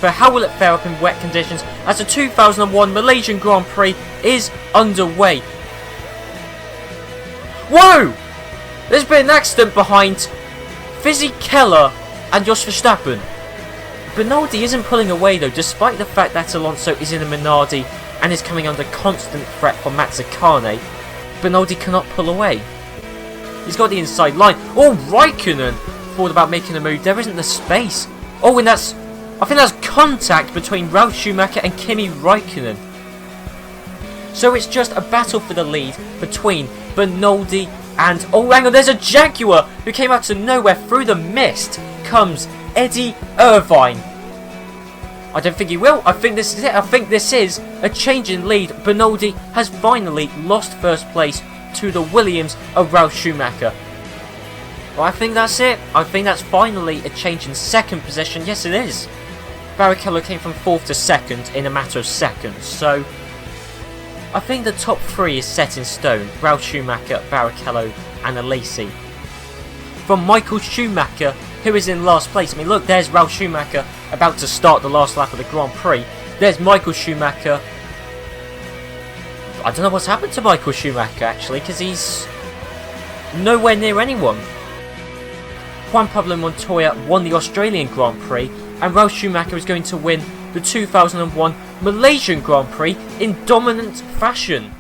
but how will it fare up in wet conditions as the 2001 Malaysian Grand Prix is underway? Whoa! There's been an accident behind Keller and Jos Verstappen. Benaldi isn't pulling away though, despite the fact that Alonso is in a Minardi and is coming under constant threat from Mazzacane. Benaldi cannot pull away. He's got the inside line. Oh, Raikkonen thought about making a move. There isn't the space. Oh, and I think that's contact between Ralf Schumacher and Kimi Raikkonen. So it's just a battle for the lead between Benaldi and... Oh, hang on, there's a Jaguar who came out of nowhere. Through the mist comes Eddie Irvine. I don't think he will. I think this is it. I think this is a change in lead. Benaldi has finally lost first place to the Williams of Ralf Schumacher. Well, I think that's it. I think that's finally a change in second position. Yes, it is. Barrichello came from 4th to 2nd in a matter of seconds. So, I think the top 3 is set in stone. Ralf Schumacher, Barrichello and Alesi. From Michael Schumacher, who is in last place. I mean, look, there's Ralf Schumacher about to start the last lap of the Grand Prix. There's Michael Schumacher. I don't know what's happened to Michael Schumacher, actually, because he's nowhere near anyone. Juan Pablo Montoya won the Australian Grand Prix, and Ralf Schumacher is going to win the 2001 Malaysian Grand Prix in dominant fashion.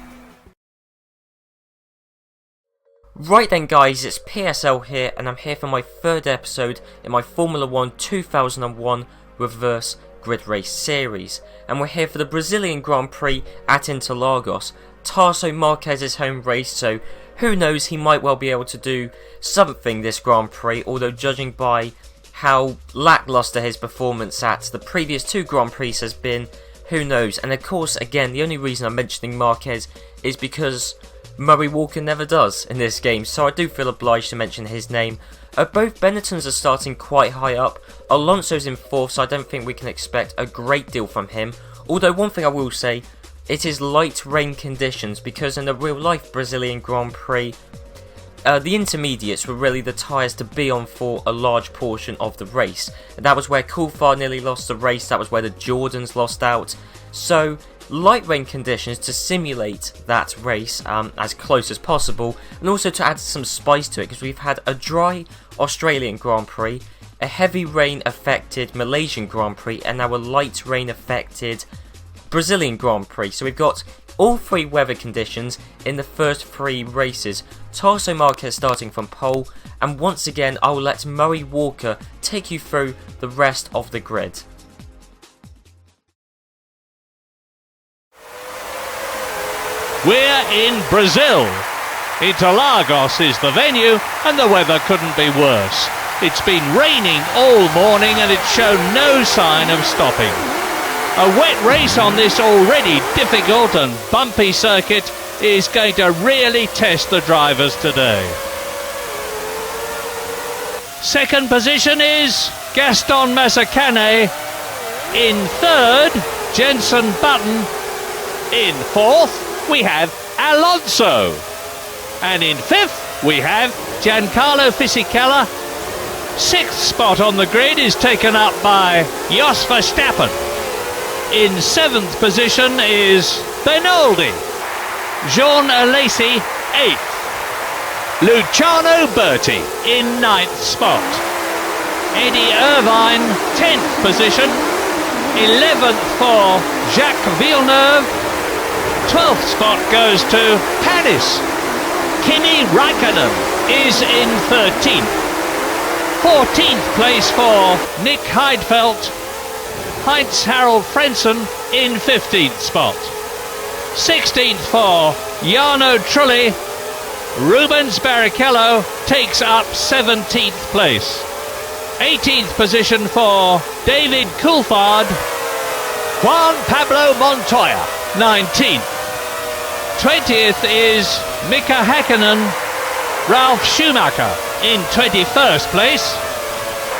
Right then guys, it's PSL here, and I'm here for my 3rd episode in my Formula 1 2001 Reverse Grid Race series. And we're here for the Brazilian Grand Prix at Interlagos. Tarso Marquez's home race, so who knows, he might well be able to do something this Grand Prix, although judging by how lackluster his performance at the previous 2 Grand Prix has been, who knows. And of course, again, the only reason I'm mentioning Marquez is because Murray Walker never does in this game, so I do feel obliged to mention his name. Both Benettons are starting quite high up. Alonso's in 4th, so I don't think we can expect a great deal from him. Although one thing I will say, it is light rain conditions, because in the real life Brazilian Grand Prix, the intermediates were really the tyres to be on for a large portion of the race. And that was where Coulthard nearly lost the race, that was where the Jordans lost out. So light rain conditions to simulate that race as close as possible, and also to add some spice to it, because we've had a dry Australian Grand Prix, a heavy rain affected Malaysian Grand Prix, and now a light rain affected Brazilian Grand Prix. So we've got all 3 weather conditions in the first 3 races. Tarso Marquez starting from pole, and once again I will let Murray Walker take you through the rest of the grid. We're in Brazil. Interlagos is the venue, and the weather couldn't be worse. It's been raining all morning and it's shown no sign of stopping. A wet race on this already difficult and bumpy circuit is going to really test the drivers today. Second position is Gaston Mazzacane. In 3rd, Jenson Button. In 4th, we have Alonso. And in 5th, we have Giancarlo Fisichella. 6th spot on the grid is taken up by Jos Verstappen. In 7th position is Benaldi. Jean Alesi, 8th. Luciano Berti in 9th spot. Eddie Irvine, 10th position. 11th for Jacques Villeneuve. 12th spot goes to Panis. Kimi Raikkonen is in 13th. 14th place for Nick Heidfeld. Heinz Harald Frentzen in 15th spot. 16th for Jarno Trulli. Rubens Barrichello takes up 17th place. 18th position for David Coulthard. Juan Pablo Montoya, 19th. 20th is Mika Häkkinen. Ralf Schumacher in 21st place.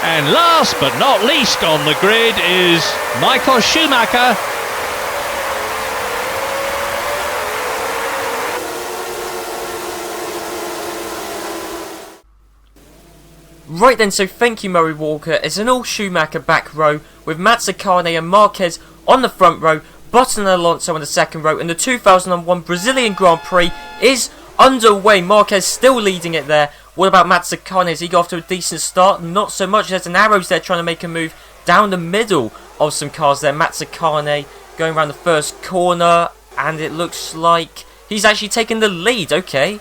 And last but not least on the grid is Michael Schumacher. Right then, so thank you Murray Walker. It's an all Schumacher back row with Mazzacane and Marquez on the front row, Button and Alonso on the second row, and the 2001 Brazilian Grand Prix is underway. Marquez still leading it there. What about Mazzacane? Has he got off to a decent start? Not so much. There's an Arrows there trying to make a move down the middle of some cars there. Mazzacane going around the first corner, and it looks like he's actually taken the lead. Okay,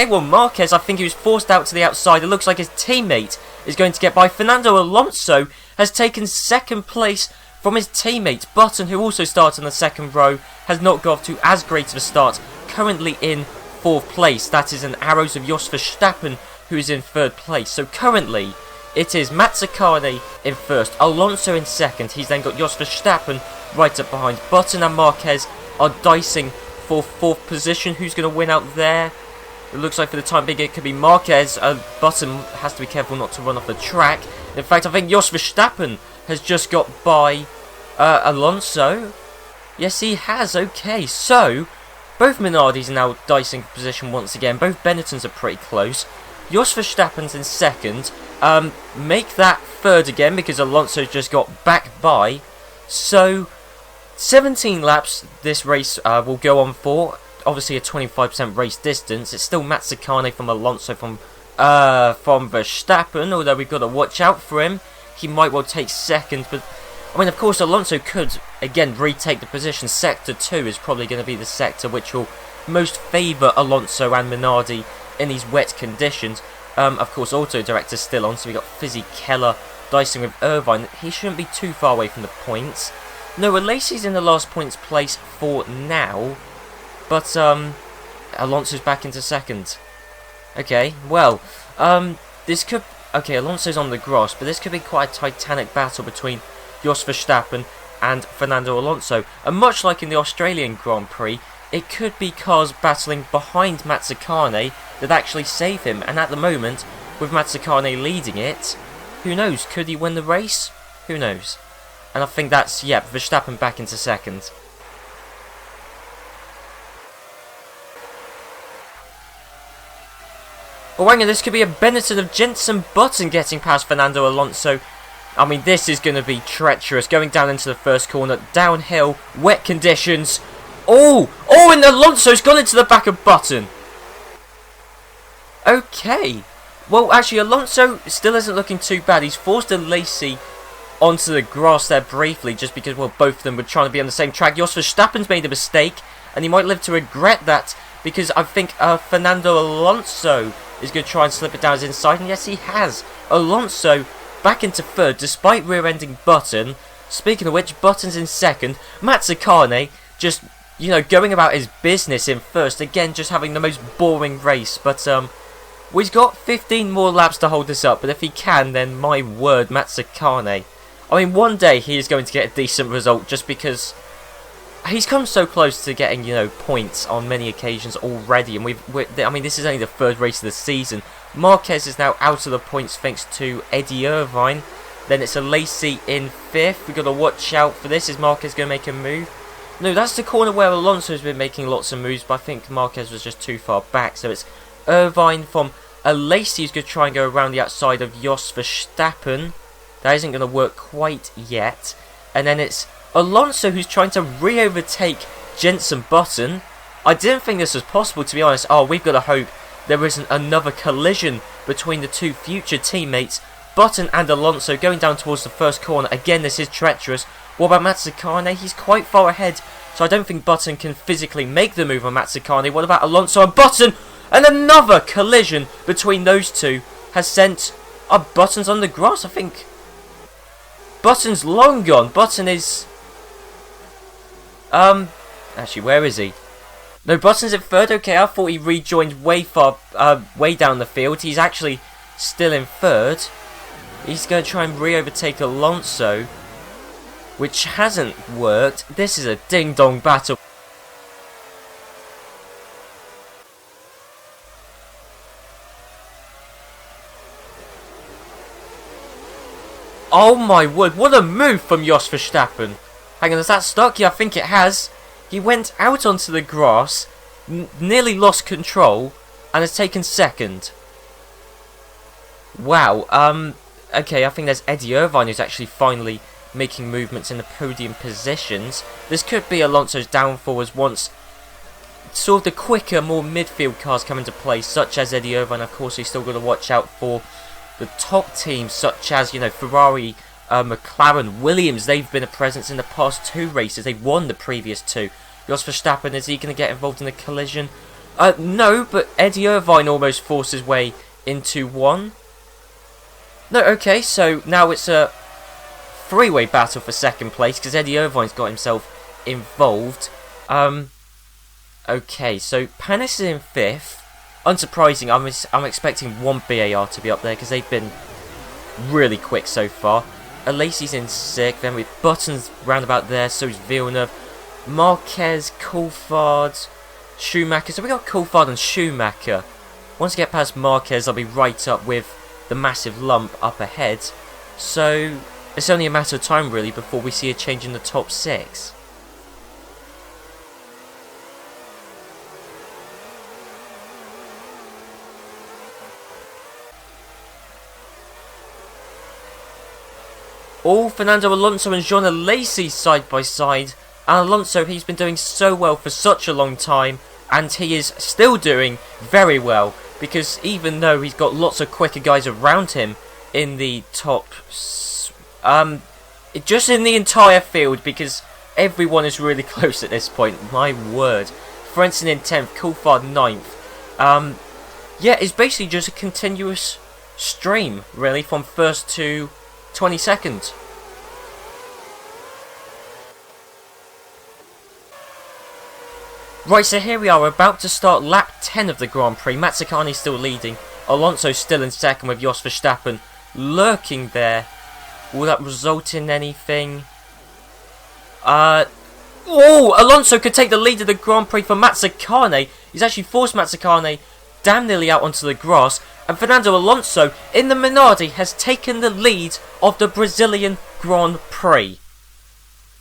well Marquez, I think he was forced out to the outside. It looks like his teammate is going to get by. Fernando Alonso has taken second place from his teammate. Button, who also started in the second row, has not got off to as great of a start. Currently in fourth place. That is an Arrows of Jos Verstappen, who is in third place. So currently, it is Mazzacane in first, Alonso in second. He's then got Jos Verstappen right up behind. Button and Marquez are dicing for fourth position. Who's going to win out there? It looks like for the time being it could be Marquez. Button has to be careful not to run off the track. In fact, I think Jos Verstappen has just got by Alonso. Yes, he has. Okay, so both Minardis are now dicing for position once again. Both Benettons are pretty close. Jos Verstappen's in second. Make that third again because Alonso's just got back by. So 17 laps this race will go on for. Obviously a 25% race distance. It's still Mazzacane from Alonso from Verstappen, although we've got to watch out for him. He might well take second, but I mean, of course, Alonso could again retake the position. Sector 2 is probably going to be the sector which will most favour Alonso and Minardi in these wet conditions. Of course, Auto Director's still on, so we've got Fizzy Keller dicing with Irvine. He shouldn't be too far away from the points. No, Lacey's in the last points place for now. But, Alonso's back into second. Okay, well, this could... Okay, Alonso's on the grass, but this could be quite a titanic battle between Jos Verstappen and Fernando Alonso. And much like in the Australian Grand Prix, it could be cars battling behind Mazzacane that actually save him. And at the moment, with Mazzacane leading it, who knows? Could he win the race? Who knows? And I think that's, yeah, Verstappen back into second. But hang on, this could be a Benetton of Jenson Button getting past Fernando Alonso. I mean, this is going to be treacherous. Going down into the first corner, downhill, wet conditions. Oh, and Alonso's gone into the back of Button. Okay. Well, actually, Alonso still isn't looking too bad. He's forced a Lacey onto the grass there briefly, just because, well, both of them were trying to be on the same track. Jos Verstappen's made a mistake, and he might live to regret that, because I think Fernando Alonso is going to try and slip it down his inside, and yes, he has. Alonso back into third, despite rear-ending Button. Speaking of which, Button's in second. Mazzacane just, you know, going about his business in first. Again, just having the most boring race. But, we've got 15 more laps to hold this up, but if he can, then my word, Mazzacane. I mean, one day he is going to get a decent result, just because he's come so close to getting, you know, points on many occasions already, and I mean, this is only the third race of the season. Marquez is now out of the points thanks to Eddie Irvine. Then it's a Lacey in fifth. We've got to watch out for this. Is Marquez going to make a move? No, that's the corner where Alonso's been making lots of moves, but I think Marquez was just too far back. So it's Irvine from a Lacey who's going to try and go around the outside of Jos Verstappen. That isn't going to work quite yet. And then it's Alonso who's trying to re-overtake Jenson Button. I didn't think this was possible, to be honest. Oh, we've got to hope there isn't another collision between the two future teammates, Button and Alonso, going down towards the first corner. Again, this is treacherous. What about Mazzacane? He's quite far ahead, so I don't think Button can physically make the move on Mazzacane. What about Alonso and Button? And another collision between those two has sent... Button's on the grass, I think. Button's long gone. Button is... Actually, where is he? No, Button's in third. Okay, I thought he rejoined way down the field. He's actually still in third. He's going to try and re-overtake Alonso, which hasn't worked. This is a ding-dong battle. Oh my word, what a move from Jos Verstappen. Hang on, is that stuck? Yeah, I think it has. He went out onto the grass, nearly lost control, and has taken second. Wow, okay, I think there's Eddie Irvine who's actually finally making movements in the podium positions. This could be Alonso's downfall as once sort of the quicker, more midfield cars come into play, such as Eddie Irvine. Of course, he's still got to watch out for the top teams, such as, you know, Ferrari, McLaren, Williams. They've been a presence in the past 2 races. They've won the previous 2. Jos Verstappen, is he going to get involved in a collision? No, but Eddie Irvine almost forced his way into one. No, okay, so now it's a 3-way battle for second place because Eddie Irvine's got himself involved. Okay, so Panis is in 5th. Unsurprising, I'm expecting 1 BAR to be up there because they've been really quick so far. Alesi's in 6th, then with Button's round about there, so is Villeneuve. Marquez, Coulthard, Schumacher. So we got Coulthard and Schumacher. Once I get past Marquez, I'll be right up with the massive lump up ahead. So it's only a matter of time really before we see a change in the top 6. All Fernando Alonso and Jean Alesi side by side. And Alonso, he's been doing so well for such a long time, and he is still doing very well, because even though he's got lots of quicker guys around him in the top, just in the entire field, because everyone is really close at this point, my word. Frentzen in 10th, Coulthard 9th. Yeah, it's basically just a continuous stream, really, from 1st to 22nd. Right, so here we are, we're about to start lap 10 of the Grand Prix. Mazzacani's still leading. Alonso's still in 2nd with Jos Verstappen lurking there. Will that result in anything? Oh, Alonso could take the lead of the Grand Prix for Mazzacane. He's actually forced Mazzacane damn nearly out onto the grass. And Fernando Alonso in the Minardi has taken the lead of the Brazilian Grand Prix.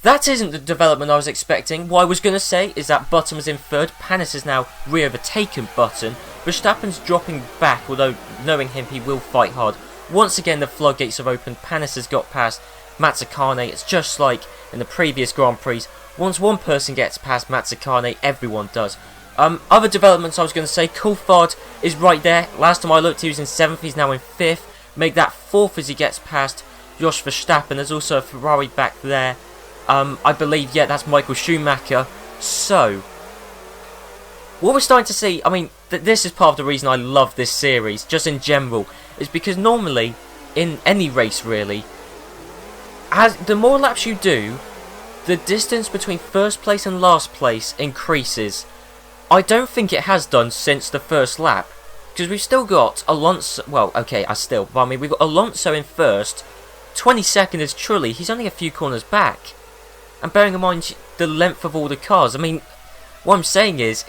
That isn't the development I was expecting. What I was going to say is that Button was in 3rd. Panis has now re-overtaken Button. Verstappen's dropping back, although knowing him he will fight hard. Once again the floodgates have opened. Panis has got past Mazzacane. It's just like in the previous Grand Prix. Once one person gets past Mazzacane, everyone does. Other developments I was going to say, Coulthard is right there. Last time I looked he was in 7th, he's now in 5th. Make that 4th as he gets past Jos Verstappen. There's also a Ferrari back there. I believe, yeah, that's Michael Schumacher. So, what we're starting to see, I mean, this is part of the reason I love this series, just in general, is because normally, in any race really, as the more laps you do, the distance between first place and last place increases. I don't think it has done since the first lap, because we've still got Alonso, well, okay, but I mean, we've got Alonso in 1st, 22nd is Trulli, he's only a few corners back. And bearing in mind the length of all the cars, I mean, what I'm saying is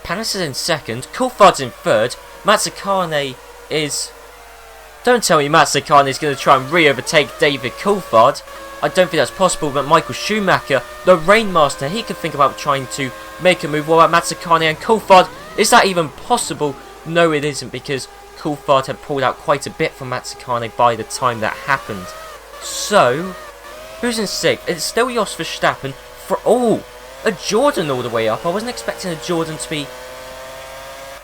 Panis is in 2nd, Coulthard's in 3rd, Mazzacane is... Don't tell me Mazzacane is going to try and re-overtake David Coulthard. I don't think that's possible, but Michael Schumacher, the Rainmaster, he could think about trying to make a move. What about Mazzacane and Coulthard? Is that even possible? No, it isn't, because Coulthard had pulled out quite a bit from Mazzacane by the time that happened. So... who's in 6th? It's still Jos Verstappen for... oh! A Jordan all the way up. I wasn't expecting a Jordan to be...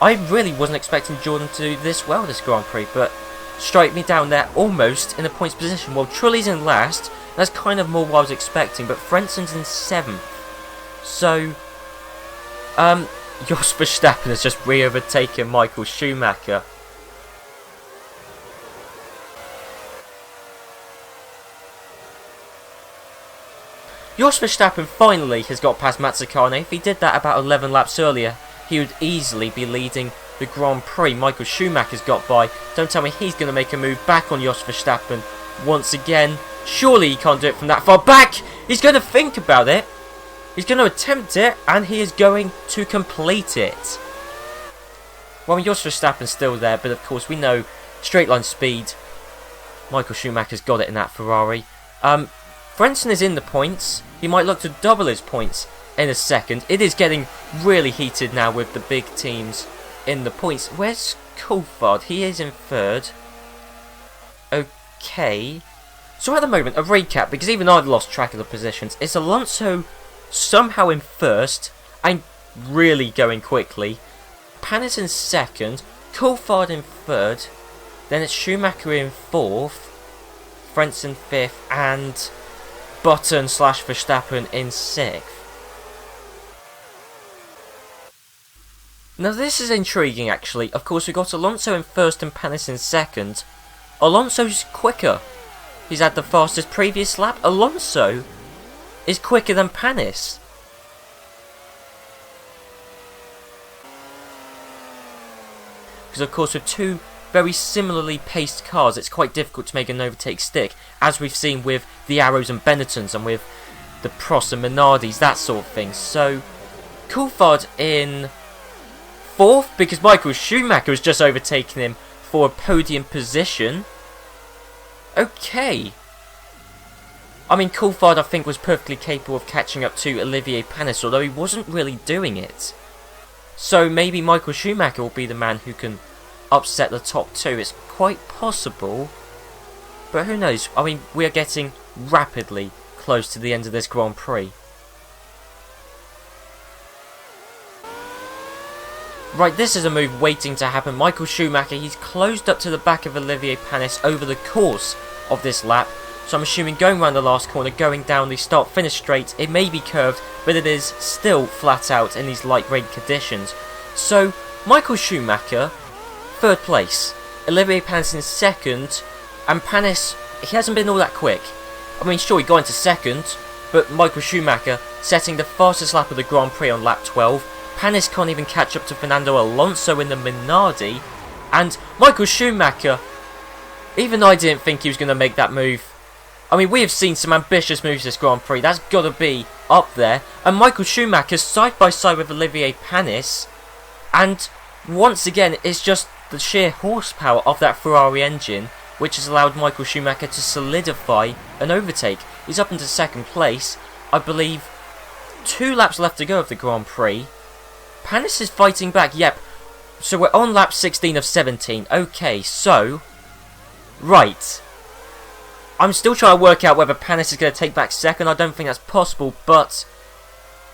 I really wasn't expecting Jordan to do this well this Grand Prix, but strike me down there almost in a points position. Well, Trulli's in last. That's kind of more what I was expecting, but Frentzen's in 7th. So, Jos Verstappen has just re-overtaken Michael Schumacher. Jos Verstappen finally has got past Mazzacane. If he did that about 11 laps earlier, he would easily be leading the Grand Prix. Michael Schumacher's got by. Don't tell me he's going to make a move back on Jos Verstappen once again. Surely he can't do it from that far back. He's going to think about it. He's going to attempt it, and he is going to complete it. Well, Jos Verstappen's still there, but of course we know straight line speed. Michael Schumacher's got it in that Ferrari. Frentzen is in the points. He might look to double his points in a second. It is getting really heated now with the big teams in the points. Where's Coulthard? He is in third. Okay. So at the moment, a recap, because even I've lost track of the positions. It's Alonso somehow in first, and really going quickly. Panis in second. Coulthard in third. Then it's Schumacher in fourth. Frenz in fifth. And Button / Verstappen in sixth. Now this is intriguing actually. Of course we've got Alonso in first and Panis in second. Alonso's quicker. He's had the fastest previous lap. Alonso is quicker than Panis. Because of course with two very similarly paced cars it's quite difficult to make an overtake stick, as we've seen with the Arrows and Benettons and with the Prost and Minardis, that sort of thing. So Coulthard in fourth, because Michael Schumacher has just overtaken him for a podium position. Okay. I mean, Coulthard I think was perfectly capable of catching up to Olivier Panis, although he wasn't really doing it. So maybe Michael Schumacher will be the man who can upset the top two. It's quite possible, but who knows? I mean, we are getting rapidly close to the end of this Grand Prix. Right, this is a move waiting to happen. Michael Schumacher, he's closed up to the back of Olivier Panis over the course of this lap. So I'm assuming going around the last corner, going down the start-finish straight, it may be curved, but it is still flat out in these light rain conditions. So, Michael Schumacher, third place. Olivier Panis in second, and Panis, he hasn't been all that quick. I mean, sure, he got into second, but Michael Schumacher setting the fastest lap of the Grand Prix on lap 12. Panis can't even catch up to Fernando Alonso in the Minardi, and Michael Schumacher, even I didn't think he was going to make that move. I mean, we have seen some ambitious moves this Grand Prix, that's got to be up there, and Michael Schumacher side by side with Olivier Panis, and once again, it's just the sheer horsepower of that Ferrari engine which has allowed Michael Schumacher to solidify an overtake. He's up into second place, I believe 2 laps left to go of the Grand Prix. Panis is fighting back, yep. So we're on lap 16 of 17. Okay, so... Right. I'm still trying to work out whether Panis is going to take back second. I don't think that's possible, but...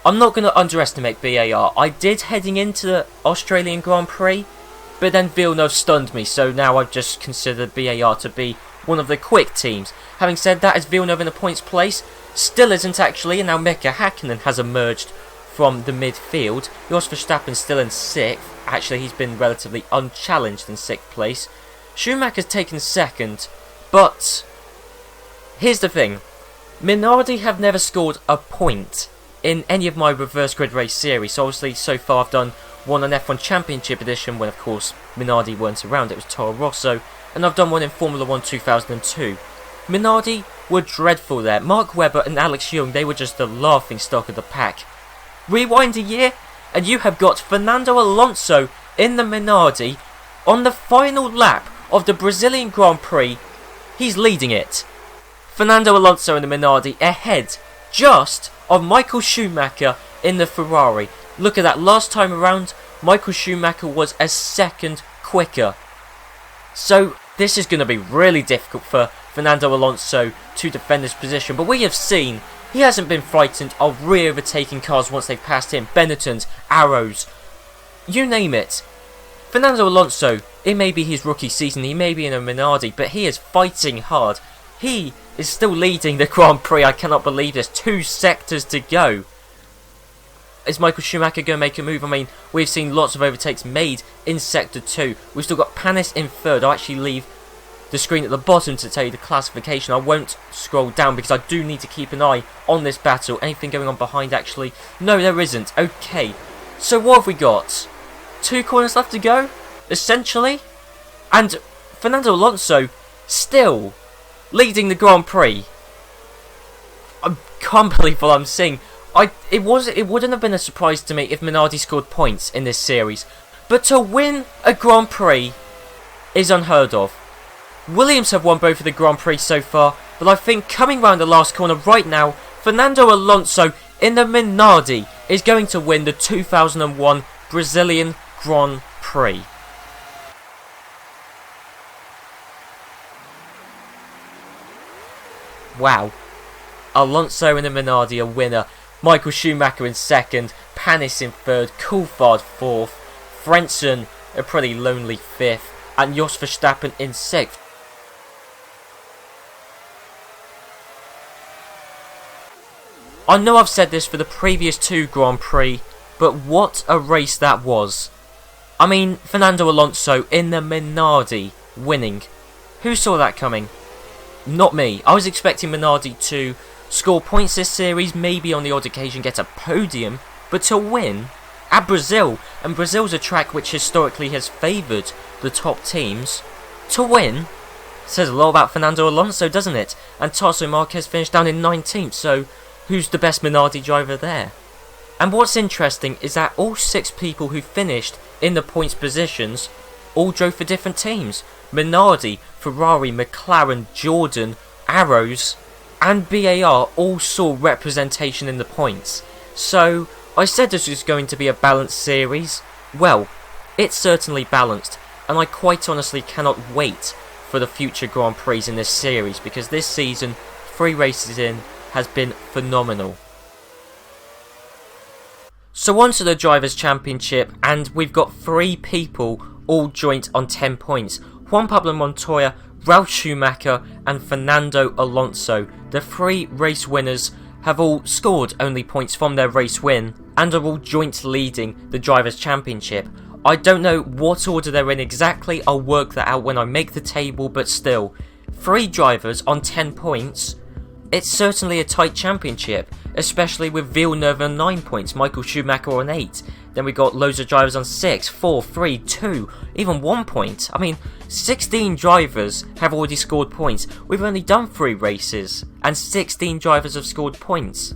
I'm not going to underestimate BAR. I did heading into the Australian Grand Prix, but then Villeneuve stunned me, so now I've just considered BAR to be one of the quick teams. Having said that, is Villeneuve in the points place? Still isn't actually, and now Mika Hakkinen has emerged from the midfield. Jos Verstappen still in 6th. Actually, he's been relatively unchallenged in 6th place. Schumacher's taken 2nd, but here's the thing. Minardi have never scored a point in any of my reverse grid race series. So obviously, so far I've done one on F1 Championship Edition, when of course Minardi weren't around, it was Toro Rosso, and I've done one in Formula 1 2002. Minardi were dreadful there. Mark Webber and Alex Young, they were just the laughing stock of the pack. Rewind a year, and you have got Fernando Alonso in the Minardi on the final lap of the Brazilian Grand Prix. He's leading it. Fernando Alonso in the Minardi ahead just of Michael Schumacher in the Ferrari. Look at that, last time around Michael Schumacher was a second quicker. So this is going to be really difficult for Fernando Alonso to defend this position, but we have seen he hasn't been frightened of re-overtaking cars once they've passed him. Benettons, Arrows, you name it. Fernando Alonso, it may be his rookie season, he may be in a Minardi, but he is fighting hard. He is still leading the Grand Prix, I cannot believe this. 2 sectors to go. Is Michael Schumacher going to make a move? I mean, we've seen lots of overtakes made in Sector 2. We've still got Panis in 3rd. I'll actually leave the screen at the bottom to tell you the classification. I won't scroll down because I do need to keep an eye on this battle. Anything going on behind actually? No, there isn't. Okay, so what have we got? 2 corners left to go, essentially. And Fernando Alonso still leading the Grand Prix. I can't believe what I'm seeing. It wouldn't have been a surprise to me if Minardi scored points in this series. But to win a Grand Prix is unheard of. Williams have won both of the Grand Prix so far, but I think coming round the last corner right now, Fernando Alonso in the Minardi is going to win the 2001 Brazilian Grand Prix. Wow. Alonso and the Minardi a winner, Michael Schumacher in second, Panis in third, Coulthard fourth, Frentzen a pretty lonely fifth, and Jos Verstappen in sixth. I know I've said this for the previous 2 Grand Prix, but what a race that was. I mean, Fernando Alonso in the Minardi winning. Who saw that coming? Not me. I was expecting Minardi to score points this series, maybe on the odd occasion get a podium, but to win at Brazil, and Brazil's a track which historically has favoured the top teams, to win says a lot about Fernando Alonso, doesn't it? And Tasso Marquez finished down in 19th, so who's the best Minardi driver there? And what's interesting is that all 6 people who finished in the points positions all drove for different teams. Minardi, Ferrari, McLaren, Jordan, Arrows and BAR all saw representation in the points. So I said this was going to be a balanced series. Well, it's certainly balanced, and I quite honestly cannot wait for the future Grand Prix in this series, because this season, 3 races in, has been phenomenal. So on to the Drivers' Championship, and we've got 3 people all joint on 10 points. Juan Pablo Montoya, Ralf Schumacher and Fernando Alonso. The 3 race winners have all scored only points from their race win and are all joint leading the Drivers' Championship. I don't know what order they're in exactly, I'll work that out when I make the table, but still, 3 drivers on 10 points. It's certainly a tight championship, especially with Villeneuve on 9 points, Michael Schumacher on 8. Then we got loads of drivers on 6, 4, 3, 2, even 1 point. I mean, 16 drivers have already scored points. We've only done 3 races, and 16 drivers have scored points.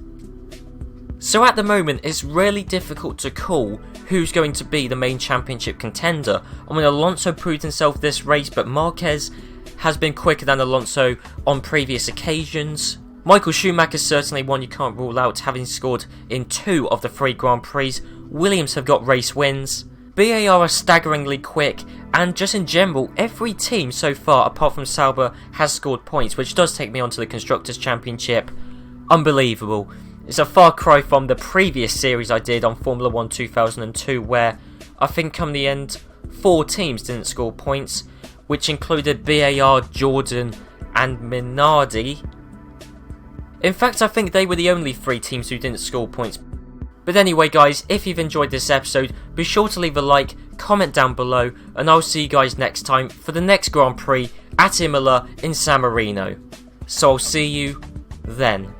So at the moment, it's really difficult to call who's going to be the main championship contender. I mean, Alonso proved himself this race, but Marquez has been quicker than Alonso on previous occasions. Michael Schumacher's certainly one you can't rule out, having scored in 2 of the 3 Grand Prix. Williams have got race wins. BAR are staggeringly quick, and just in general, every team so far, apart from Sauber, has scored points, which does take me on to the Constructors' Championship. Unbelievable. It's a far cry from the previous series I did on Formula 1 2002, where I think come the end, 4 teams didn't score points, which included BAR, Jordan and Minardi. In fact, I think they were the only 3 teams who didn't score points. But anyway guys, if you've enjoyed this episode, be sure to leave a like, comment down below, and I'll see you guys next time for the next Grand Prix at Imola in San Marino. So I'll see you then.